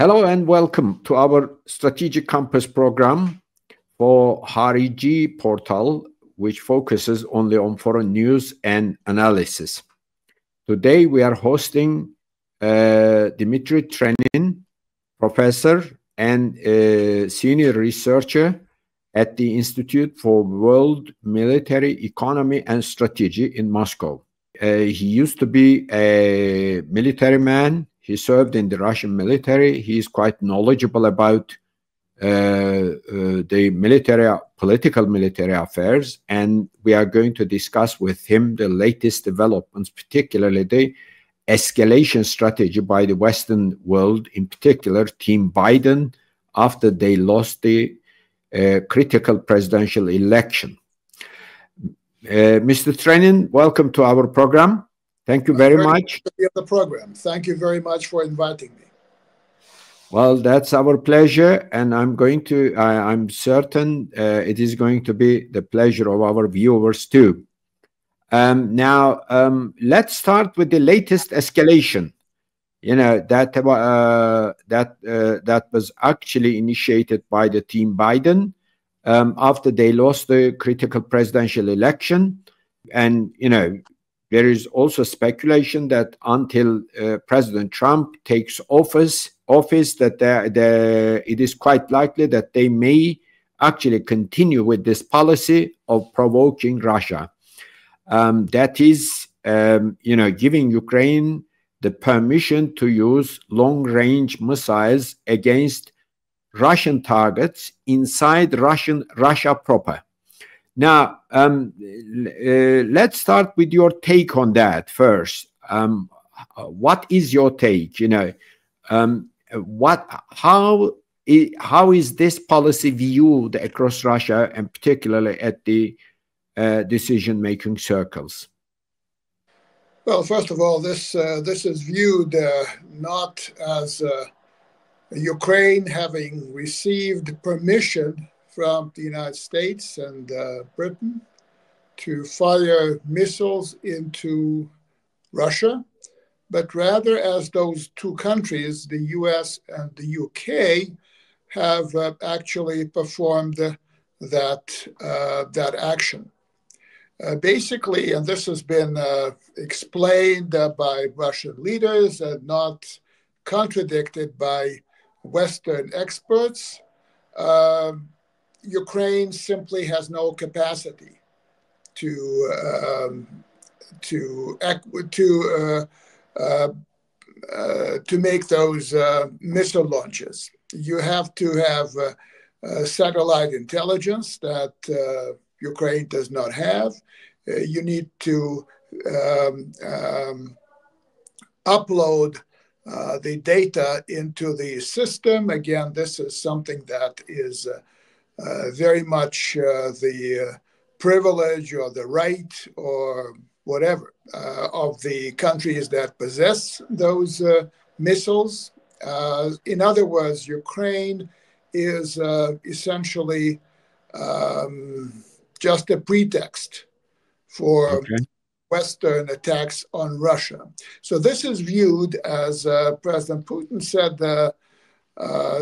Hello and welcome to our Strategic Compass program for Harici portal, which focuses only on foreign news and analysis. Today we are hosting Dmitri Trenin, professor and senior researcher at the Institute for World Military Economy and Strategy in Moscow. He used to be a military man. He served in the Russian military. He is quite knowledgeable about the political military affairs, and we are going to discuss with him the latest developments, particularly the escalation strategy by the Western world, in particular Team Biden, after they lost the critical presidential election. Mr. Trenin, welcome to our program. Thank you very much. The program. Thank you very much for inviting me. Well, that's our pleasure, and I'm certain it is going to be the pleasure of our viewers too. Now, let's start with the latest escalation. You know, that was actually initiated by the Team Biden after they lost the critical presidential election. And, you know, there is also speculation that until President Trump takes office, that it is quite likely that they may actually continue with this policy of provoking Russia. That is, you know, giving Ukraine the permission to use long-range missiles against Russian targets inside Russia proper. Now, let's start with your take on that first. What is your take? You know, how is this policy viewed across Russia, and particularly at the decision-making circles? Well, first of all, this is viewed not as Ukraine having received permission from the United States and Britain to fire missiles into Russia, but rather as those two countries, the US and the UK, have actually performed that action. Basically, and this has been explained by Russian leaders and not contradicted by Western experts, Ukraine simply has no capacity to make those missile launches. You have to have satellite intelligence that Ukraine does not have. You need to upload the data into the system. Again, this is something that is very much the privilege or the right or whatever of the countries that possess those missiles. In other words, Ukraine is essentially just a pretext for Western attacks on Russia. So this is viewed, as President Putin said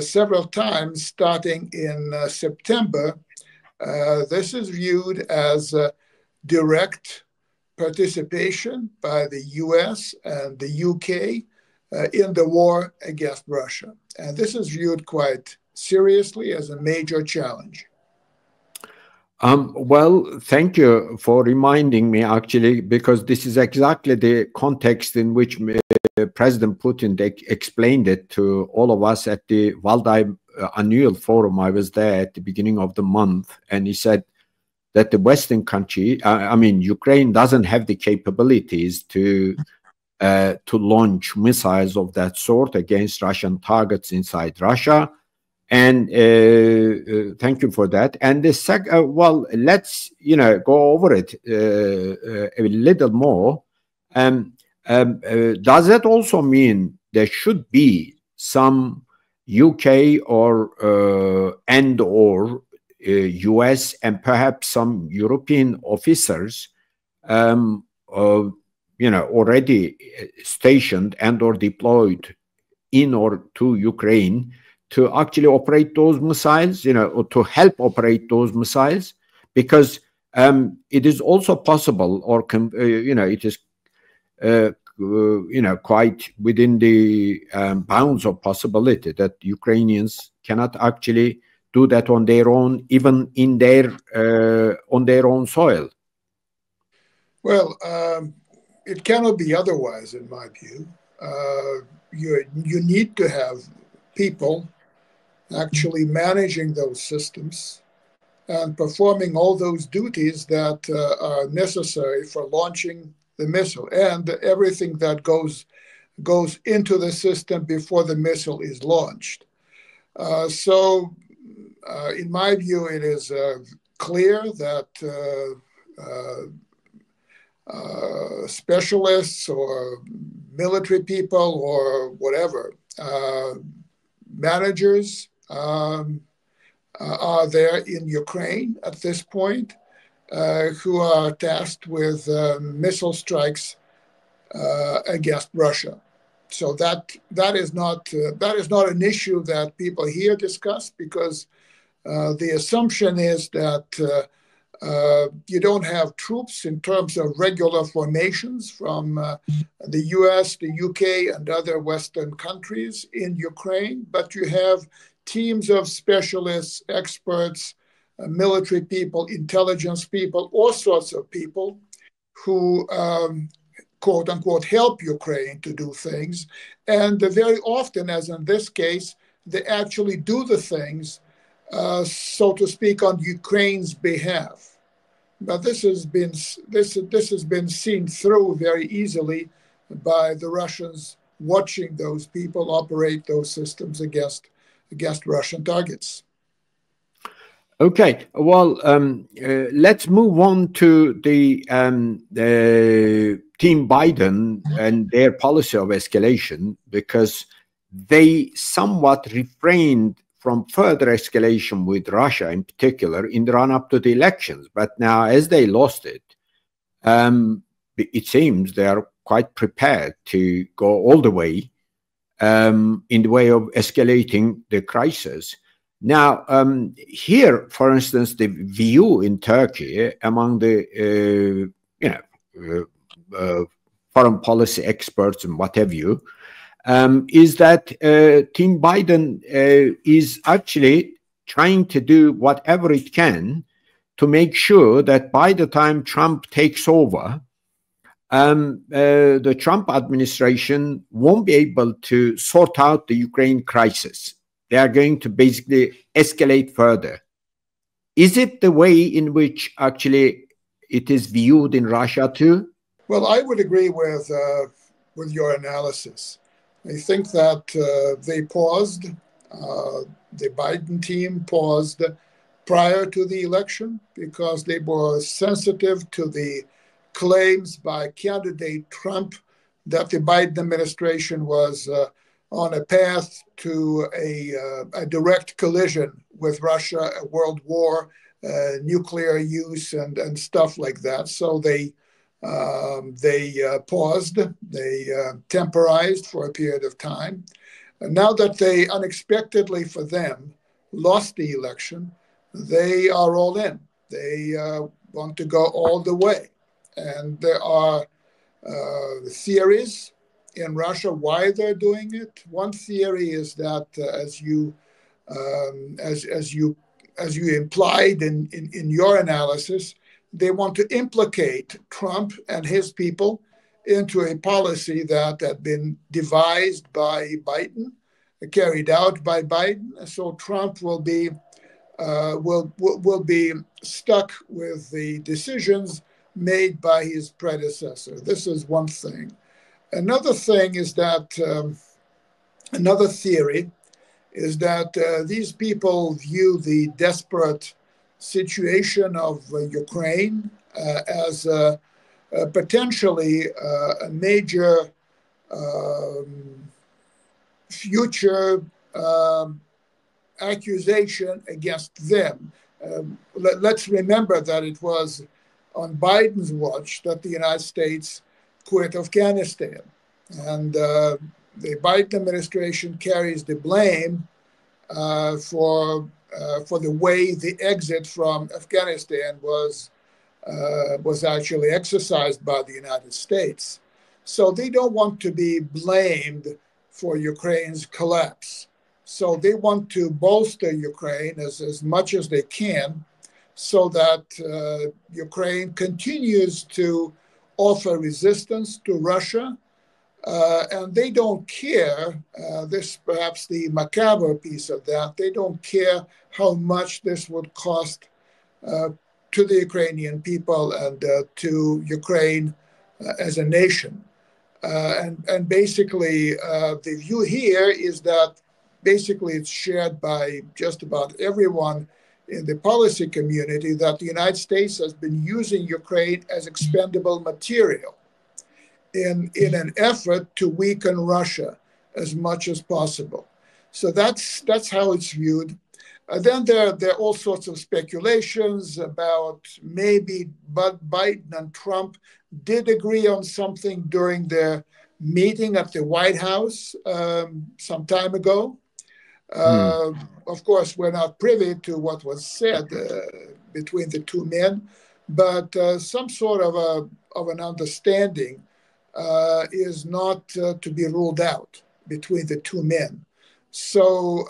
several times starting in September, this is viewed as direct participation by the US and the UK in the war against Russia. And this is viewed quite seriously as a major challenge. Well, thank you for reminding me, actually, because this is exactly the context in which President Putin explained it to all of us at the Valdai annual forum. I was there at the beginning of the month, and he said that the Western country, I mean, Ukraine doesn't have the capabilities to launch missiles of that sort against Russian targets inside Russia. And thank you for that. And the well, let's go over it a little more. Does that also mean there should be some UK or US and perhaps some European officers, already stationed and or deployed in or to Ukraine to actually operate those missiles, or to help operate those missiles, because it is also possible, or it is quite within the bounds of possibility that Ukrainians cannot actually do that on their own, even in their on their own soil. Well, it cannot be otherwise, in my view. You need to have people actually managing those systems and performing all those duties that are necessary for launching the missile and everything that goes into the system before the missile is launched. So, in my view, it is clear that specialists or military people or whatever, managers are there in Ukraine at this point, who are tasked with missile strikes against Russia. So that is not an issue that people here discuss, because the assumption is that you don't have troops in terms of regular formations from the US, the UK, and other Western countries in Ukraine, but you have teams of specialists, experts, military people, intelligence people, all sorts of people who, quote unquote, help Ukraine to do things. And very often, as in this case, they actually do the things, so to speak, on Ukraine's behalf. But this has been seen through very easily by the Russians watching those people operate those systems against Russian targets. Okay, well, let's move on to the Team Biden and their policy of escalation, because they somewhat refrained from further escalation with Russia in particular in the run-up to the elections. But now, as they lost it, it seems they are quite prepared to go all the way in the way of escalating the crisis. Now, here, for instance, the view in Turkey among the foreign policy experts and what have you, is that Team Biden is actually trying to do whatever it can to make sure that by the time Trump takes over, the Trump administration won't be able to sort out the Ukraine crisis. They are going to basically escalate further. Is it the way in which actually it is viewed in Russia too? Well, I would agree with your analysis. I think that they paused, the Biden team paused prior to the election because they were sensitive to the claims by candidate Trump that the Biden administration was on a path to a direct collision with Russia, a world war, nuclear use, and stuff like that. So they paused, they temporized for a period of time. And now that they unexpectedly for them lost the election, they are all in. They want to go all the way. And there are theories in Russia why they're doing it. One theory is that, as you implied in your analysis, they want to implicate Trump and his people into a policy that had been devised by Biden, carried out by Biden. So Trump will be stuck with the decisions made by his predecessor. This is one thing. Another thing is that, another theory is that these people view the desperate situation of Ukraine as potentially a major future accusation against them. Let's remember that it was on Biden's watch that the United States quit Afghanistan. And the Biden administration carries the blame for the way the exit from Afghanistan was actually exercised by the United States. So they don't want to be blamed for Ukraine's collapse. So they want to bolster Ukraine as much as they can so that Ukraine continues to offer resistance to Russia. And they don't care, this perhaps the macabre piece of that, they don't care how much this would cost to the Ukrainian people and to Ukraine as a nation. And basically, the view here is that basically it's shared by just about everyone in the policy community that the United States has been using Ukraine as expendable material in an effort to weaken Russia as much as possible. So that's how it's viewed. Then there are all sorts of speculations about maybe Biden and Trump did agree on something during their meeting at the White House some time ago. Of course, we're not privy to what was said between the two men, but some sort of an understanding is not to be ruled out between the two men. So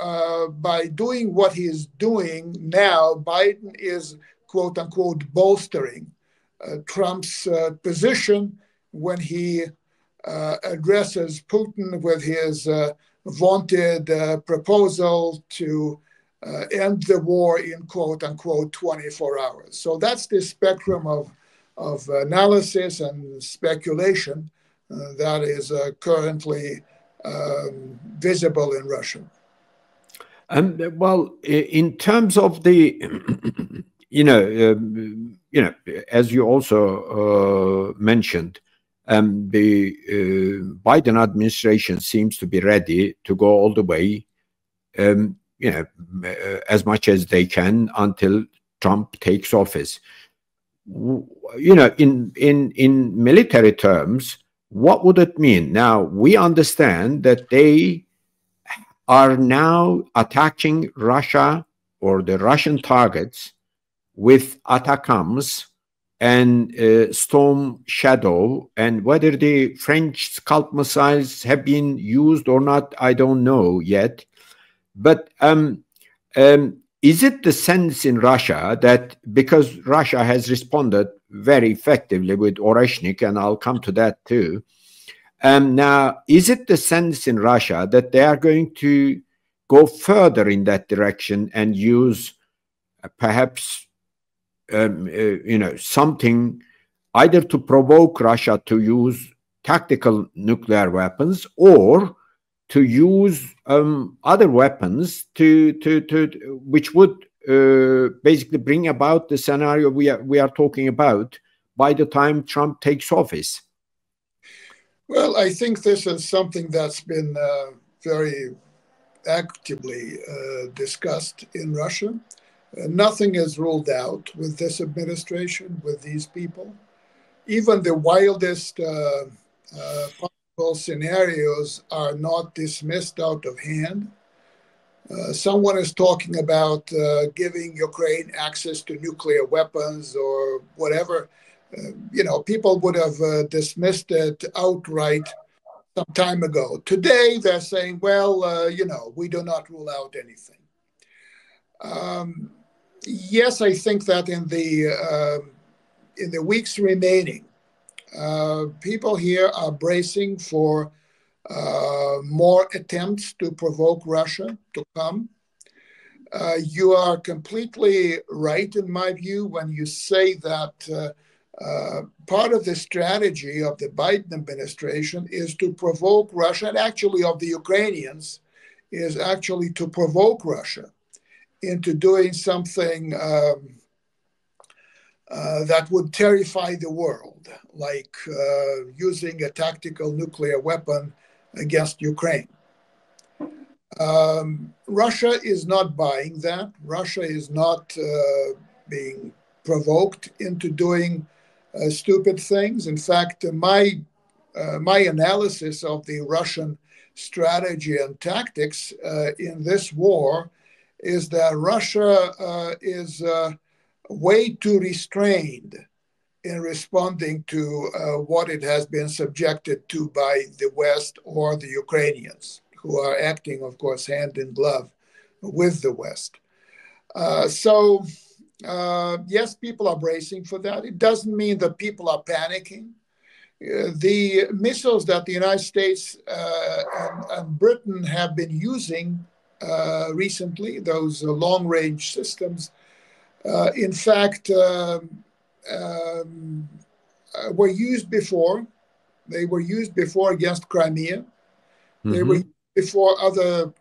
by doing what he is doing now, Biden is, quote unquote, bolstering Trump's position when he addresses Putin with his vaunted proposal to end the war in, quote unquote, 24 hours. So that's the spectrum of analysis and speculation that is currently visible in Russia. Well, in terms of the, as you also mentioned, the Biden administration seems to be ready to go all the way, as much as they can until Trump takes office. In military terms, what would it mean? Now, we understand that they are now attacking Russia or the Russian targets with ATACMS and Storm Shadow, and whether the French Scalp missiles have been used or not, I don't know yet. But is it the sense in Russia that because Russia has responded very effectively with Oreshnik, and I'll come to that too, now, is it the sense in Russia that they are going to go further in that direction and use perhaps something either to provoke Russia to use tactical nuclear weapons or to use other weapons which would basically bring about the scenario we are talking about by the time Trump takes office? Well, I think this is something that's been very actively discussed in Russia. Nothing is ruled out with this administration, with these people. Even the wildest possible scenarios are not dismissed out of hand. Someone is talking about giving Ukraine access to nuclear weapons or whatever. People would have dismissed it outright some time ago. Today, they're saying, well, we do not rule out anything. Yes, I think that in the weeks remaining, people here are bracing for more attempts to provoke Russia to come. You are completely right, in my view, when you say that part of the strategy of the Biden administration is to provoke Russia, and actually of the Ukrainians, is actually to provoke Russia into doing something that would terrify the world, like using a tactical nuclear weapon against Ukraine. Russia is not buying that. Russia is not being provoked into doing stupid things. In fact, my analysis of the Russian strategy and tactics in this war is that Russia is way too restrained in responding to what it has been subjected to by the West or the Ukrainians, who are acting, of course, hand in glove with the West. Yes, people are bracing for that. It doesn't mean that people are panicking. The missiles that the United States and Britain have been using recently, those long-range systems, in fact, were used before. They were used before against Crimea. They were used before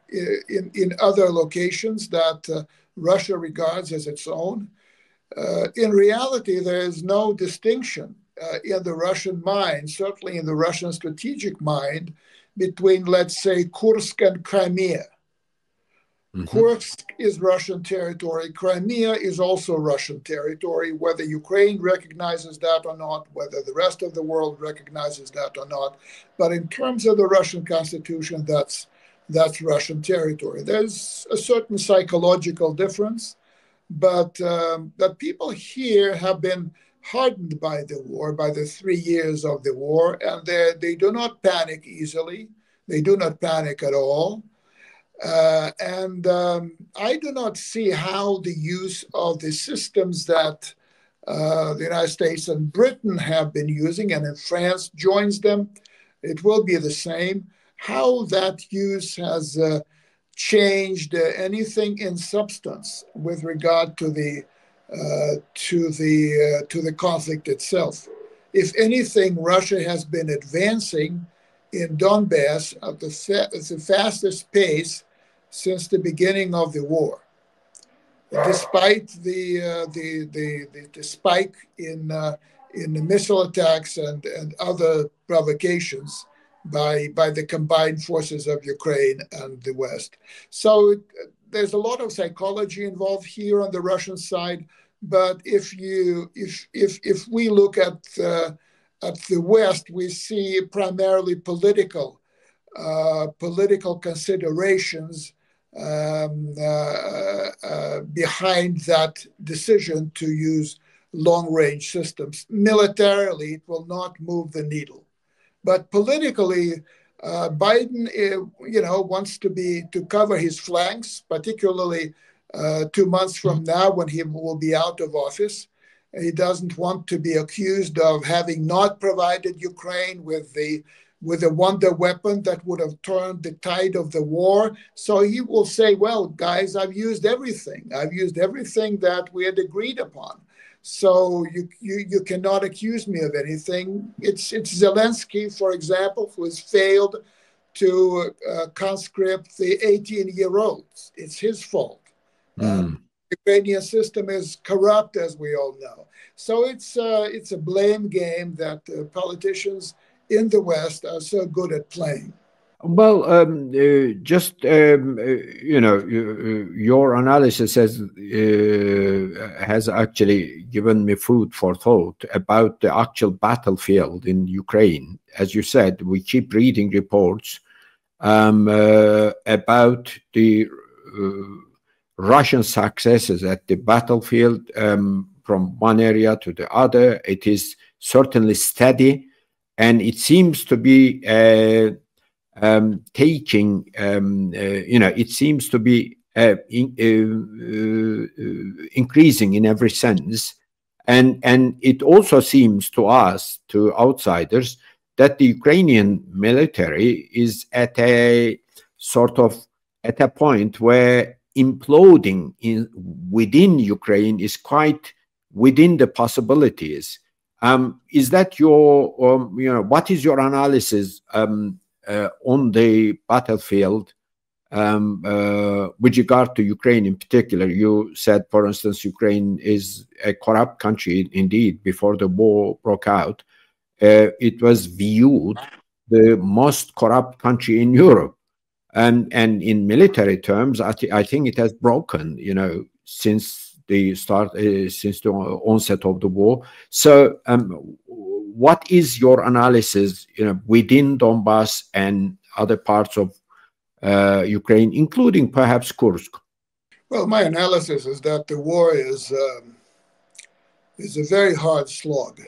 in other locations that Russia regards as its own. In reality, there is no distinction in the Russian mind, certainly in the Russian strategic mind, between, let's say, Kursk and Crimea. Kursk is Russian territory. Crimea is also Russian territory, whether Ukraine recognizes that or not, whether the rest of the world recognizes that or not. But in terms of the Russian constitution, that's Russian territory. There's a certain psychological difference, but that people here have been hardened by the war, by the 3 years of the war, and they do not panic easily. They do not panic at all. I do not see how the use of the systems that the United States and Britain have been using, and if France joins them, it will be the same, how that use has changed anything in substance with regard to the conflict itself. If anything, Russia has been advancing in Donbass at the fastest pace since the beginning of the war, despite the spike in the missile attacks and other provocations by the combined forces of Ukraine and the West. So there's a lot of psychology involved here on the Russian side. But if we look at the West, we see primarily political considerations behind that decision to use long-range systems. Militarily, it will not move the needle, but politically, Biden, wants to cover his flanks, particularly 2 months from now when he will be out of office. He doesn't want to be accused of having not provided Ukraine with a wonder weapon that would have turned the tide of the war. So he will say, well, guys, I've used everything. I've used everything that we had agreed upon. So you cannot accuse me of anything. It's Zelensky, for example, who has failed to conscript the 18-year-olds. It's his fault. The Ukrainian system is corrupt, as we all know. So it's a blame game that politicians in the West are so good at playing. Well, your analysis has actually given me food for thought about the actual battlefield in Ukraine. As you said, we keep reading reports about the Russian successes at the battlefield from one area to the other. It is certainly steady, and it seems to be increasing in every sense, and it also seems to us, to outsiders, that the Ukrainian military is at a point where imploding within Ukraine is quite within the possibilities. Is that your, what is your analysis on the battlefield with regard to Ukraine in particular? You said, for instance, Ukraine is a corrupt country indeed. Before the war broke out, it was viewed the most corrupt country in Europe. And in military terms, I think it has broken, since the onset of the war. So, what is your analysis, within Donbass and other parts of Ukraine, including perhaps Kursk? Well, my analysis is that the war is a very hard slog.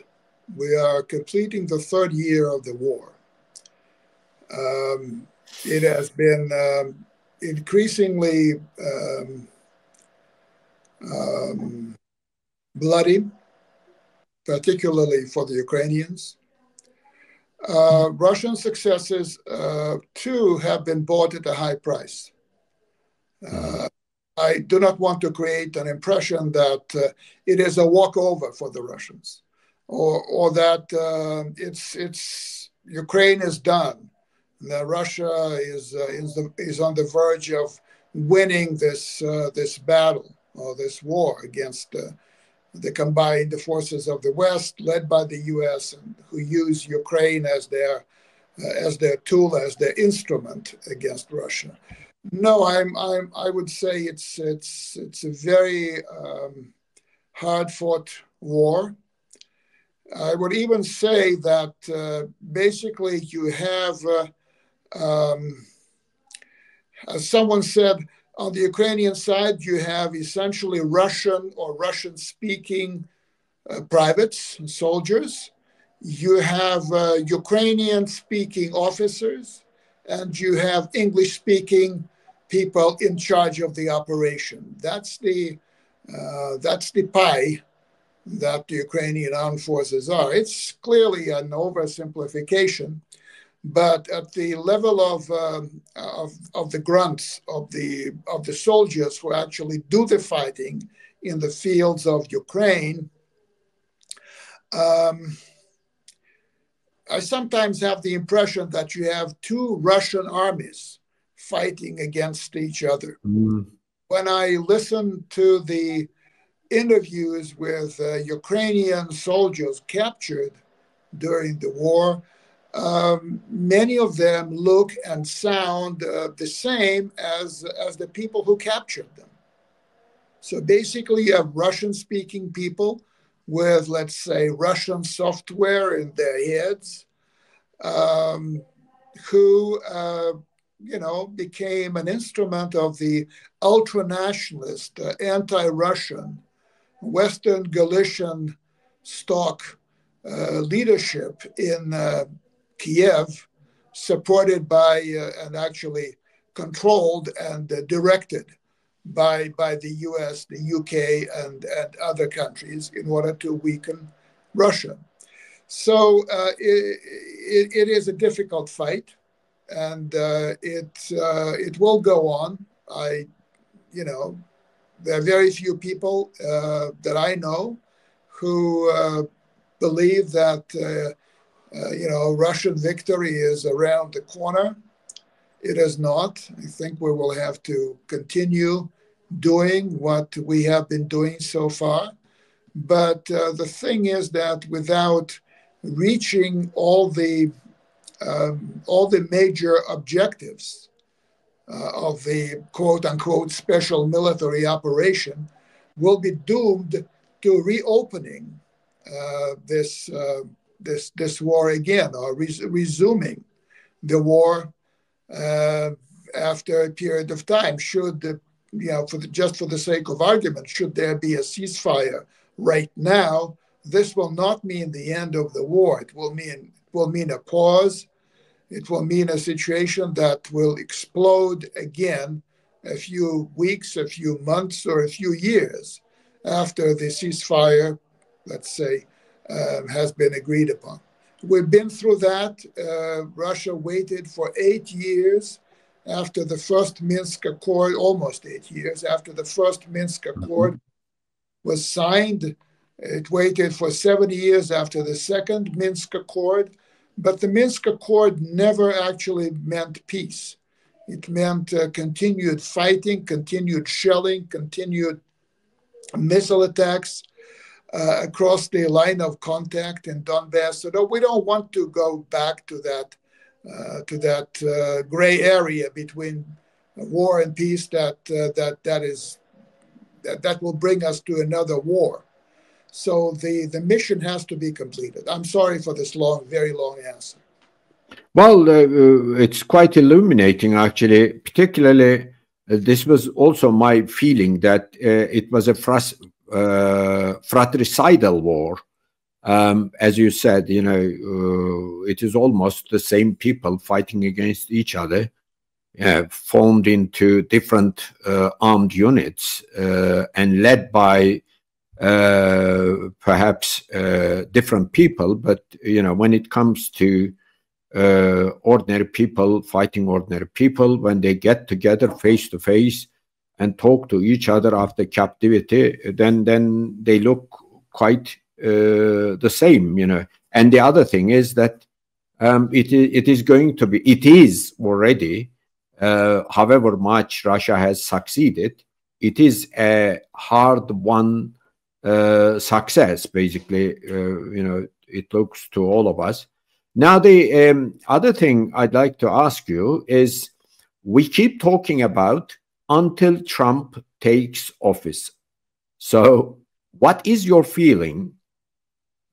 We are completing the third year of the war. It has been increasingly bloody, particularly for the Ukrainians. Russian successes, too, have been bought at a high price. I do not want to create an impression that it is a walkover for the Russians, or that it's Ukraine is done, that Russia is on the verge of winning this battle or this war against the combined forces of the West, led by the U.S., and who use Ukraine as their tool, as their instrument against Russia. No, I would say it's a very hard-fought war. I would even say that basically you have, as someone said, on the Ukrainian side, you have essentially Russian or Russian-speaking privates, soldiers. You have Ukrainian-speaking officers, and you have English-speaking people in charge of the operation. That's the pie that the Ukrainian armed forces are. It's clearly an oversimplification, but at the level of the grunts of the soldiers who actually do the fighting in the fields of Ukraine, I sometimes have the impression that you have two Russian armies fighting against each other. When I listen to the interviews with Ukrainian soldiers captured during the war, many of them look and sound the same as the people who captured them. So basically you have Russian-speaking people with, let's say, Russian software in their heads, who, became an instrument of the ultra-nationalist, anti-Russian, Western Galician stock leadership in Kiev, supported by and actually controlled and directed by the US, the UK, and other countries in order to weaken Russia. So it is a difficult fight, and it will go on. There are very few people that I know who believe that Russian victory is around the corner. It is not. I think we will have to continue doing what we have been doing so far. But the thing is that without reaching all the major objectives of the quote-unquote special military operation, we'll be doomed to reopening this war again, or resuming the war after a period of time. Should just for the sake of argument, should there be a ceasefire right now, this will not mean the end of the war. It will mean a pause. It will mean a situation that will explode again a few weeks, a few months, or a few years after the ceasefire, let's say, has been agreed upon. We've been through that. Russia waited for 8 years after the first Minsk Accord, almost 8 years after the first Minsk Accord was signed. It waited for 7 years after the second Minsk Accord. But the Minsk Accord never actually meant peace. It meant continued fighting, continued shelling, continued missile attacks across the line of contact in Donbass. So we don't want to go back to that gray area between war and peace that will bring us to another war. So the mission has to be completed. I'm sorry for this very long answer. Well, it's quite illuminating, actually. Particularly, this was also my feeling that it was a fratricidal war. As you said, it is almost the same people fighting against each other, formed into different armed units and led by perhaps different people. But, when it comes to ordinary people fighting ordinary people, when they get together face to face and talk to each other after captivity, then they look quite the same, And the other thing is that it is already, however much Russia has succeeded, it is a hard-won success, basically. It looks to all of us. Now, the other thing I'd like to ask you is, we keep talking about until Trump takes office. So what is your feeling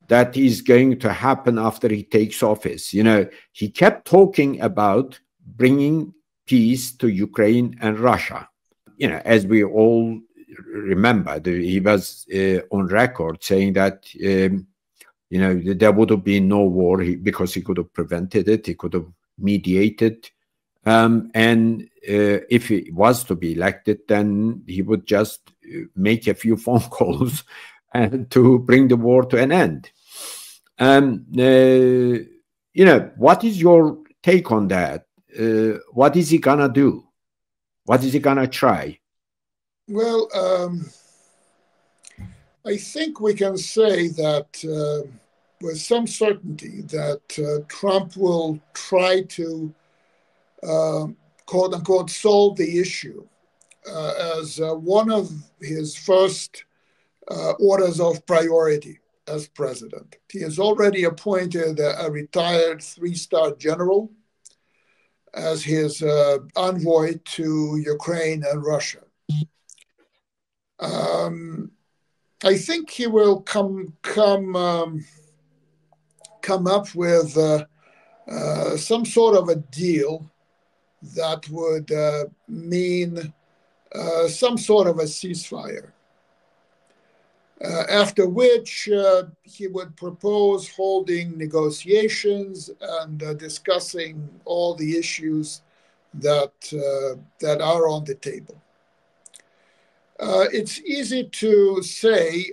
that is going to happen after he takes office? He kept talking about bringing peace to Ukraine and Russia. As we all remember, he was on record saying that there would have been no war because he could have prevented it, he could have mediated. And if he was to be elected, then he would just make a few phone calls and to bring the war to an end. What is your take on that? What is he gonna do? What is he gonna try? Well, I think we can say that with some certainty that Trump will try to, quote unquote, solve the issue as one of his first orders of priority as president. He has already appointed a retired three-star general as his envoy to Ukraine and Russia. I think he will come up with some sort of a deal that would mean some sort of a ceasefire. After which he would propose holding negotiations and discussing all the issues that are on the table. It's easy to say,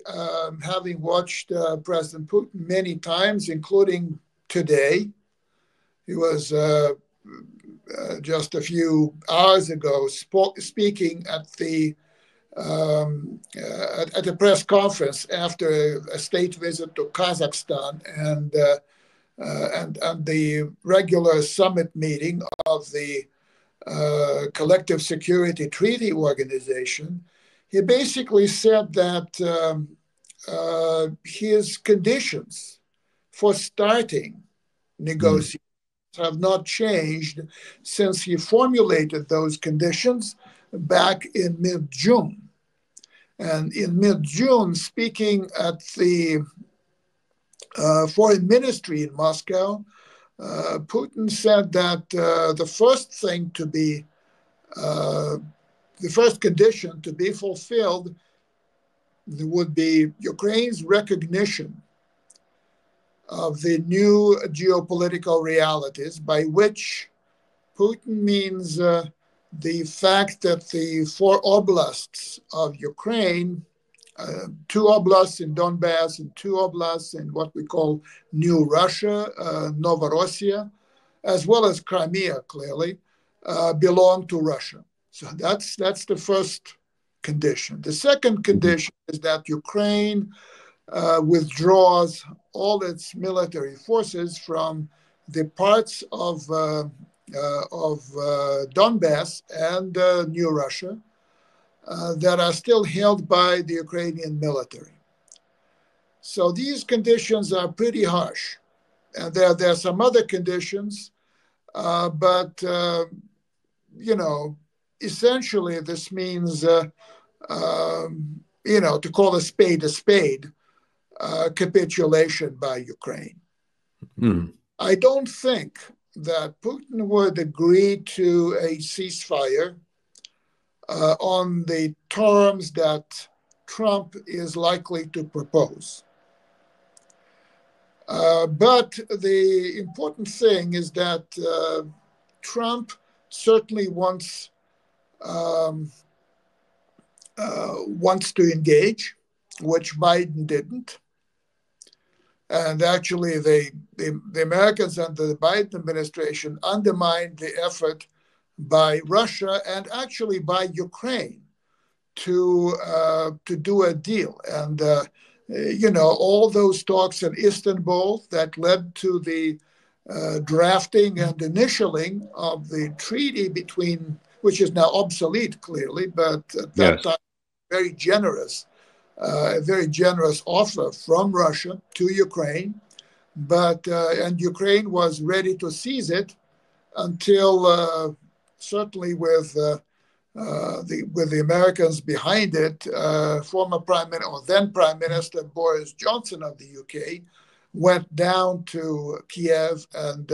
having watched President Putin many times, including today. He was just a few hours ago speaking at a press conference after a state visit to Kazakhstan and the regular summit meeting of the Collective Security Treaty Organization. He basically said that his conditions for starting negotiations have not changed since he formulated those conditions back in mid-June. And in mid-June, speaking at the foreign ministry in Moscow, Putin said that the first condition to be fulfilled would be Ukraine's recognition of the new geopolitical realities, by which Putin means the fact that the four oblasts of Ukraine, 2 oblasts in Donbass and 2 oblasts in what we call New Russia, Novorossiya, as well as Crimea, clearly, belong to Russia. So that's the first condition. The second condition is that Ukraine withdraws all its military forces from the parts of Donbass and New Russia that are still held by the Ukrainian military. So these conditions are pretty harsh. And there are some other conditions, but essentially this means, to call a spade, capitulation by Ukraine. I don't think that Putin would agree to a ceasefire on the terms that Trump is likely to propose. But the important thing is that Trump certainly wants to engage, which Biden didn't. And actually, the Americans under the Biden administration undermined the effort by Russia and actually by Ukraine to do a deal. And all those talks in Istanbul that led to the drafting and initialing of the treaty between, which is now obsolete clearly, but at that time very generous. A very generous offer from Russia to Ukraine, and Ukraine was ready to seize it until certainly with the Americans behind it, former then Prime Minister Boris Johnson of the UK went down to Kiev and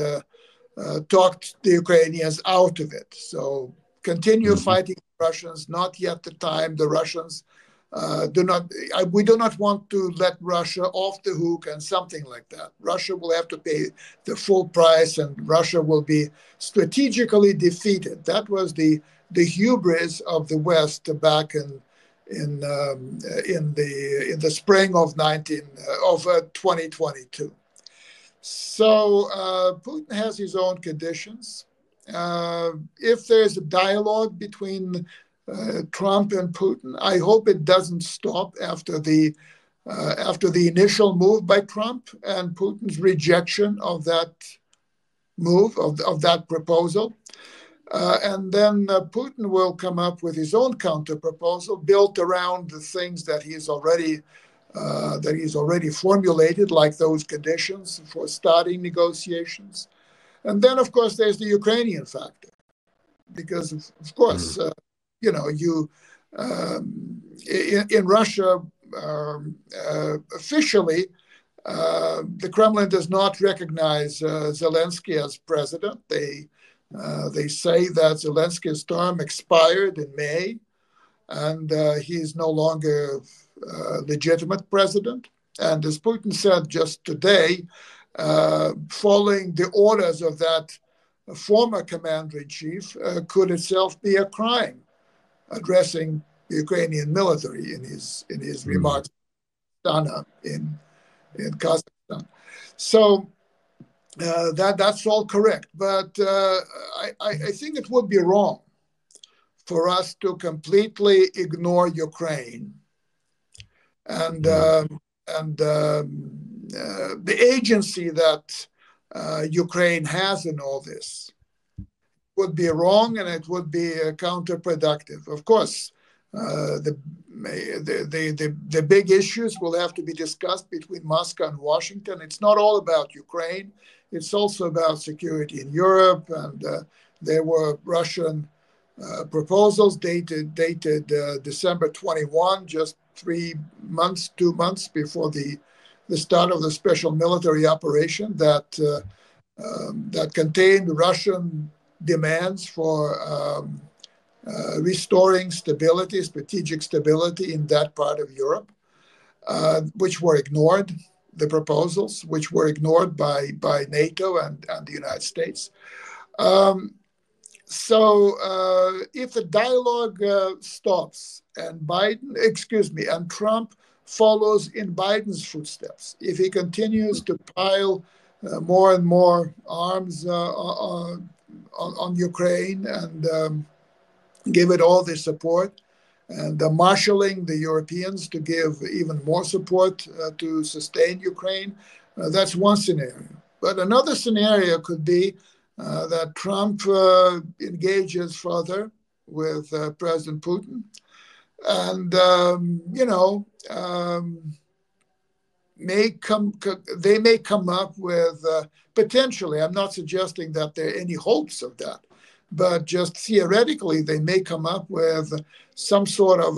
talked the Ukrainians out of it. So continue fighting the Russians. Not yet the time. The Russians we do not want to let Russia off the hook and something like that. Russia will have to pay the full price, and Russia will be strategically defeated. That was the hubris of the West back in the spring of 2022. So Putin has his own conditions. If there's a dialogue between Trump and Putin, I hope it doesn't stop after the initial move by Trump and Putin's rejection of that move, of that proposal. And then Putin will come up with his own counter proposal built around the things that he's already formulated, like those conditions for starting negotiations. And then, of course, there's the Ukrainian factor, because of course, in Russia, officially, the Kremlin does not recognize Zelensky as president. They say that Zelensky's term expired in May, and he is no longer legitimate president. And as Putin said just today, following the orders of that former commander-in-chief could itself be a crime, addressing the Ukrainian military in his remarks in Kazakhstan. So that's all correct, but I think it would be wrong for us to completely ignore Ukraine and the agency that Ukraine has in all this. Would be wrong, and it would be counterproductive. Of course, the big issues will have to be discussed between Moscow and Washington. It's not all about Ukraine. It's also about security in Europe, and there were Russian proposals dated December 21, just 2 months before the start of the special military operation that contained Russian demands for restoring stability, strategic stability in that part of Europe, which were ignored, the proposals, which were ignored by NATO and the United States. So if the dialogue stops and and Trump follows in Biden's footsteps, if he continues to pile more and more arms on Ukraine and give it all the support, and marshaling the Europeans to give even more support to sustain Ukraine, that's one scenario. But another scenario could be that Trump engages further with President Putin, and they may come up with potentially. I'm not suggesting that there are any hopes of that, but just theoretically, they may come up with some sort of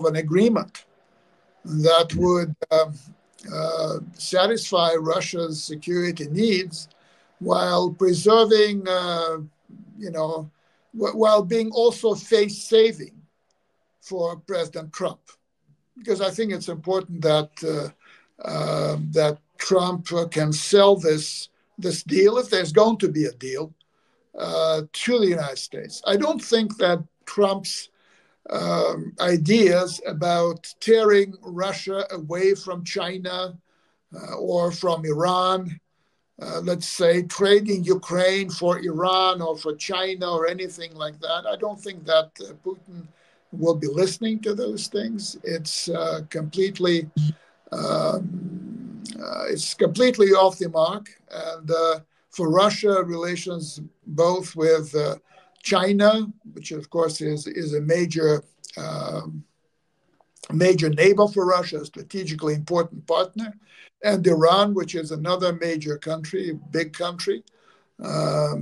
an agreement that would satisfy Russia's security needs while preserving, while being also face-saving for President Trump. Because I think it's important that that Trump can sell this deal, if there's going to be a deal, to the United States. I don't think that Trump's ideas about tearing Russia away from China or from Iran, let's say trading Ukraine for Iran or for China or anything like that, I don't think that Putin will be listening to those things. It's completely off the mark. And for Russia, relations both with China, which of course is a major neighbor for Russia, a strategically important partner, and Iran, which is another major country, big country, that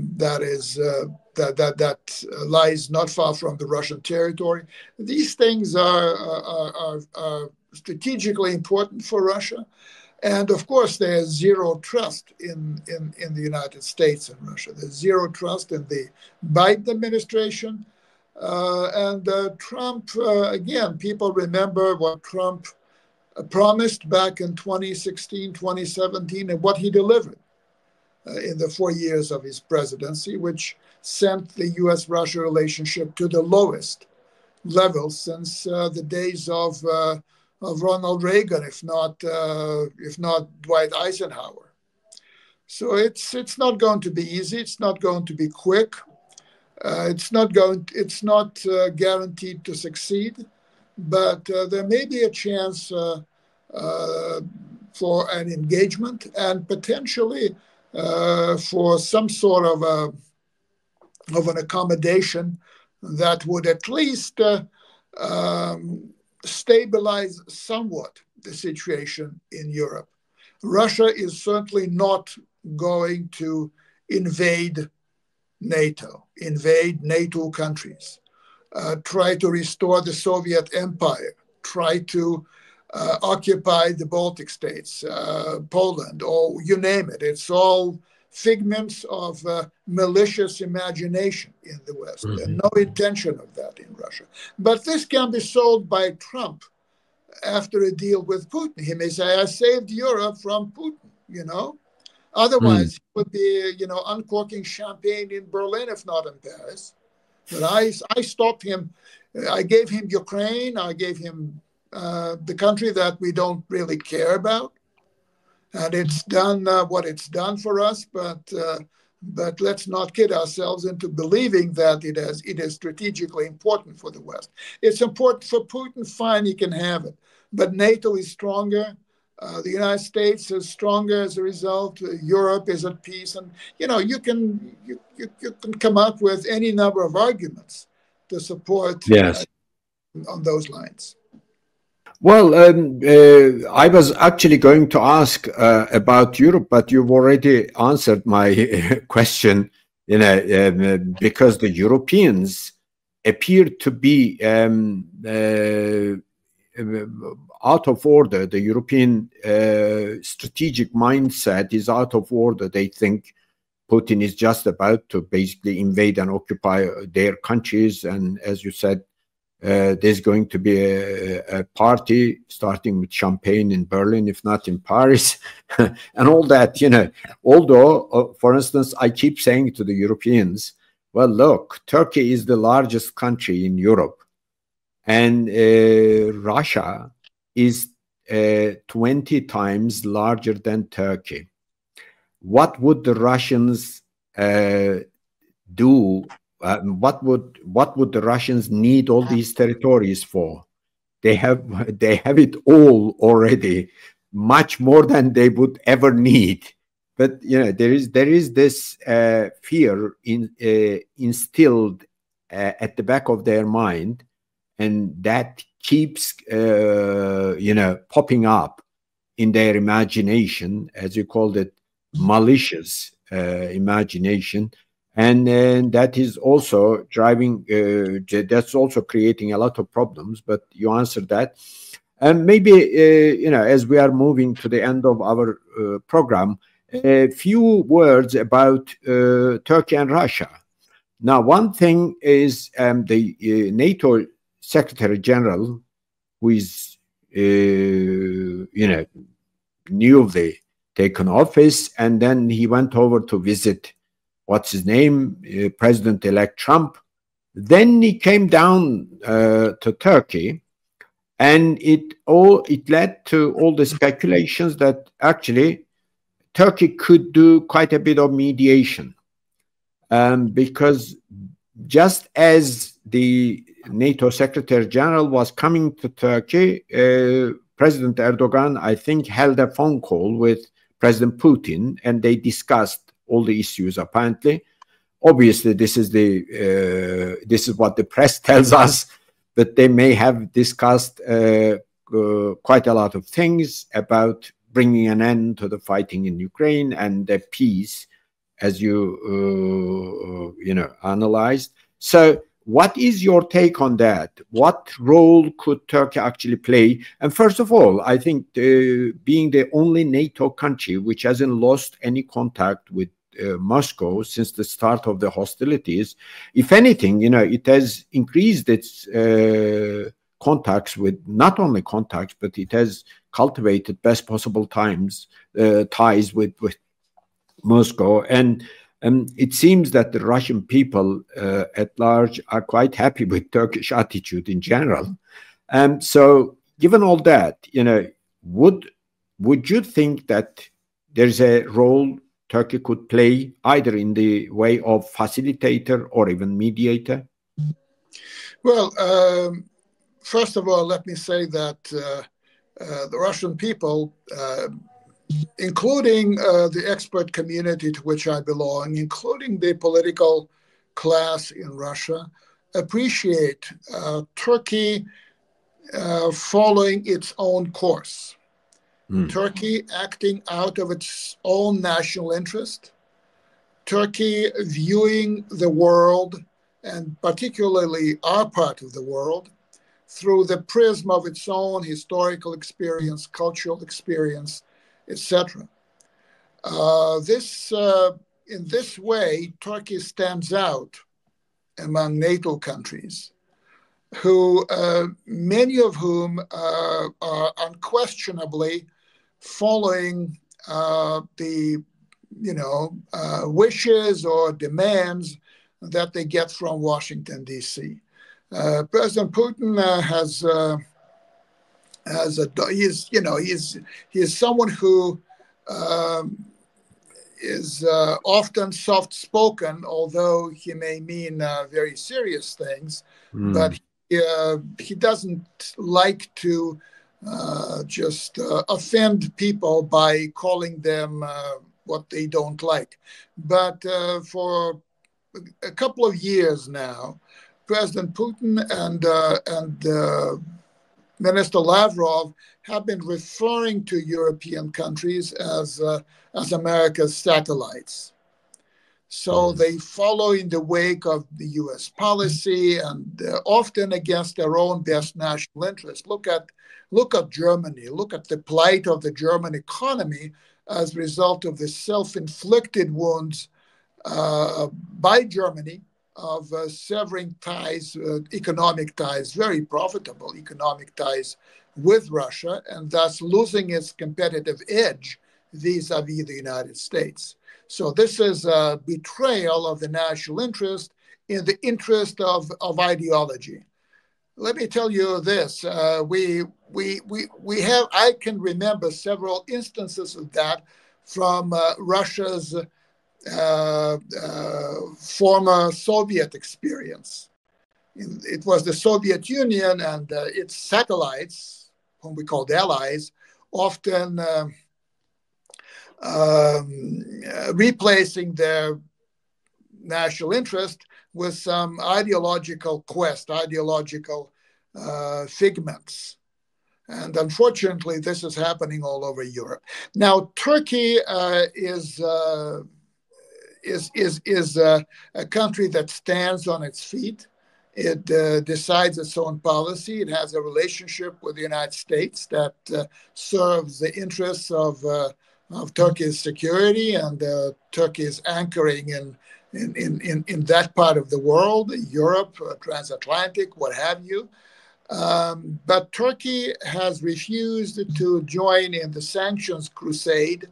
lies not far from the Russian territory. These things are strategically important for Russia. And of course, there's zero trust in the United States and Russia. There's zero trust in the Biden administration. And Trump, again, people remember what Trump promised back in 2016, 2017, and what he delivered in the 4 years of his presidency, which sent the U.S.-Russia relationship to the lowest level since the days of Ronald Reagan, if not Dwight Eisenhower. So it's not going to be easy. It's not going to be quick. It's not guaranteed to succeed, but there may be a chance for an engagement and potentially for some sort of an accommodation that would at least stabilize somewhat the situation in Europe. Russia is certainly not going to invade NATO countries, try to restore the Soviet Empire, try to occupy the Baltic states, Poland, or you name it. It's all figments of malicious imagination in the West, and no intention of that in Russia. But this can be solved by Trump after a deal with Putin. He may say, I saved Europe from Putin, Otherwise, he would be, uncorking champagne in Berlin, if not in Paris. But I stopped him. I gave him Ukraine. I gave him the country that we don't really care about. And it's done what it's done for us, but let's not kid ourselves into believing that it is strategically important for the West. It's important for Putin, fine, he can have it. But NATO is stronger. The United States is stronger as a result. Europe is at peace. And, you can come up with any number of arguments to support on those lines. Well, I was actually going to ask about Europe, but you've already answered my question, because the Europeans appear to be out of order. The European strategic mindset is out of order. They think Putin is just about to basically invade and occupy their countries. And as you said, there's going to be a party starting with champagne in Berlin, if not in Paris, and all that, Although, for instance, I keep saying to the Europeans, well, look, Turkey is the largest country in Europe, and Russia is 20 times larger than Turkey. What would the Russians do? What would the Russians need all these territories for? They have it all already, much more than they would ever need. But there is this fear instilled at the back of their mind, and that keeps popping up in their imagination, as you called it, malicious imagination. And that is also driving, that's also creating a lot of problems, but you answered that. And maybe, as we are moving to the end of our program, a few words about Turkey and Russia. Now, one thing is the NATO Secretary General, who is, newly taken office, and then he went over to visit, what's his name, President-elect Trump. Then he came down to Turkey, and it led to all the speculations that actually Turkey could do quite a bit of mediation, because just as the NATO Secretary General was coming to Turkey, President Erdogan, I think, held a phone call with President Putin, and they discussed all the issues. Apparently, obviously, this is what the press tells us, but they may have discussed quite a lot of things about bringing an end to the fighting in Ukraine and the peace, as you analyzed. So, what is your take on that? What role could Turkey actually play? And first of all, I think being the only NATO country which hasn't lost any contact with Moscow since the start of the hostilities, if anything, it has increased its contacts with, not only contacts, but it has cultivated best possible ties with Moscow. And it seems that the Russian people at large are quite happy with Turkish attitude in general. So given all that, would you think that there's a role Turkey could play either in the way of facilitator or even mediator? Well, first of all, let me say that the Russian people, including the expert community to which I belong, including the political class in Russia, appreciate Turkey following its own course. Turkey acting out of its own national interest, Turkey viewing the world, and particularly our part of the world, through the prism of its own historical experience, cultural experience, etc. In this way, Turkey stands out among NATO countries, who many of whom are unquestionably following the wishes or demands that they get from Washington, D.C. President Putin he's someone who is often soft-spoken, although he may mean very serious things, but he doesn't like to just offend people by calling them what they don't like. But for a couple of years now, President Putin and Minister Lavrov have been referring to European countries as America's satellites. So they follow in the wake of the U.S. policy and often against their own best national interest. Look at Germany. Look at the plight of the German economy as a result of the self-inflicted wounds by Germany of severing ties, economic ties, very profitable economic ties with Russia, and thus losing its competitive edge vis-a-vis the United States. So this is a betrayal of the national interest in the interest of ideology. Let me tell you this: we have. I can remember several instances of that from Russia's former Soviet experience. It was the Soviet Union and its satellites, whom we called allies, often replacing their national interest with some ideological quest, ideological figments. And unfortunately, this is happening all over Europe. Now, Turkey is a country that stands on its feet. It decides its own policy. It has a relationship with the United States that serves the interests of Turkey's security and Turkey's anchoring in that part of the world, Europe, transatlantic, what have you. But Turkey has refused to join in the sanctions crusade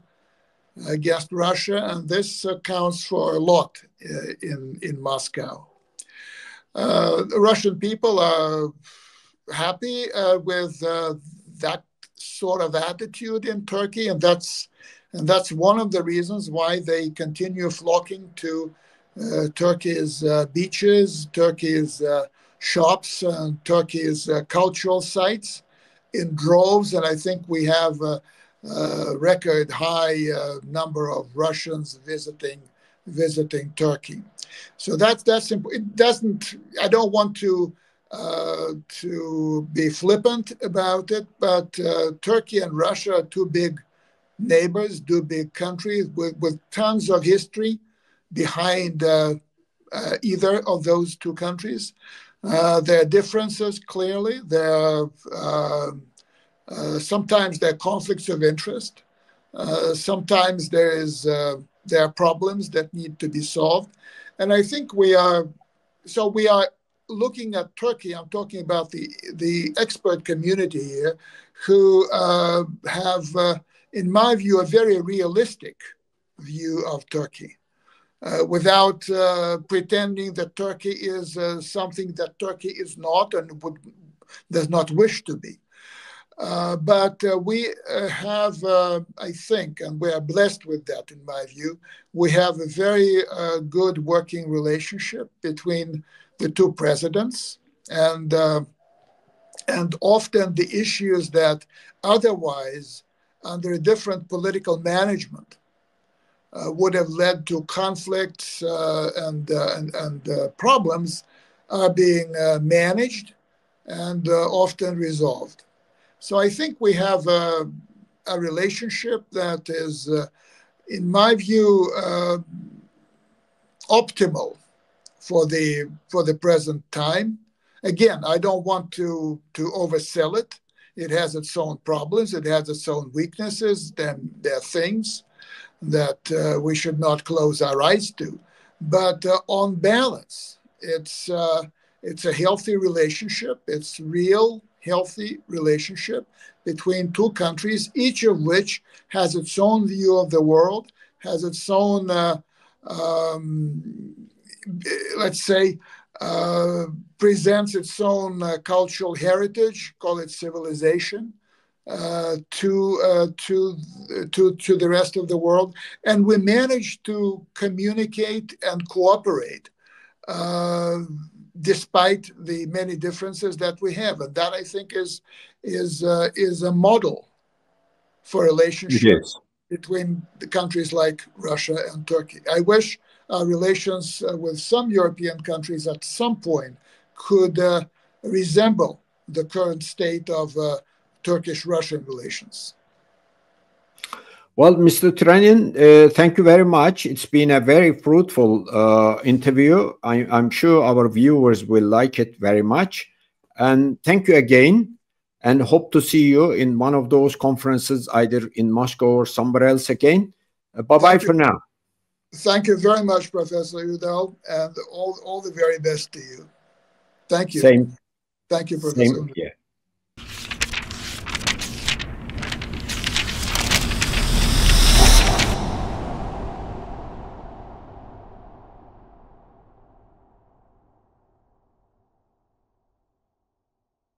against Russia, and this accounts for a lot in Moscow. The Russian people are happy with that sort of attitude in Turkey, and that's one of the reasons why they continue flocking to Turkey's beaches, Turkey's shops, and Turkey's cultural sites in droves. And I think we have a record high number of Russians visiting Turkey. So that's important. It doesn't. I don't want to be flippant about it, but Turkey and Russia are two big neighbors, two big countries with tons of history behind either of those two countries. There are differences, clearly. There are sometimes there are conflicts of interest. Sometimes there are problems that need to be solved. And I think we are looking at Turkey. I'm talking about the expert community here, who have, in my view, a very realistic view of Turkey, without pretending that Turkey is something that Turkey is not and does not wish to be. But we have, I think, and we are blessed with that, in my view, we have a very good working relationship between the two presidents, and often the issues that otherwise, under a different political management, would have led to conflicts and problems, are being managed and often resolved. So I think we have a relationship that is, in my view, optimal for the present time. Again, I don't want to oversell it. It has its own problems. It has its own weaknesses. There are things that we should not close our eyes to. But on balance, it's a healthy relationship. It's real, healthy relationship between two countries, each of which has its own view of the world, has its own, let's say, presents its own cultural heritage, call it civilization, to the rest of the world. And we manage to communicate and cooperate despite the many differences that we have. And that, I think, is a model for relationships between the countries like Russia and Turkey. I wish our relations with some European countries at some point could resemble the current state of Turkish-Russian relations. Well, Mr. Trenin, thank you very much. It's been a very fruitful interview. I'm sure our viewers will like it very much. And thank you again, and hope to see you in one of those conferences, either in Moscow or somewhere else again. Bye-bye for now. Thank you very much, Professor Ünal, and all the very best to you. Thank you. Same. Thank you, Professor. Same here.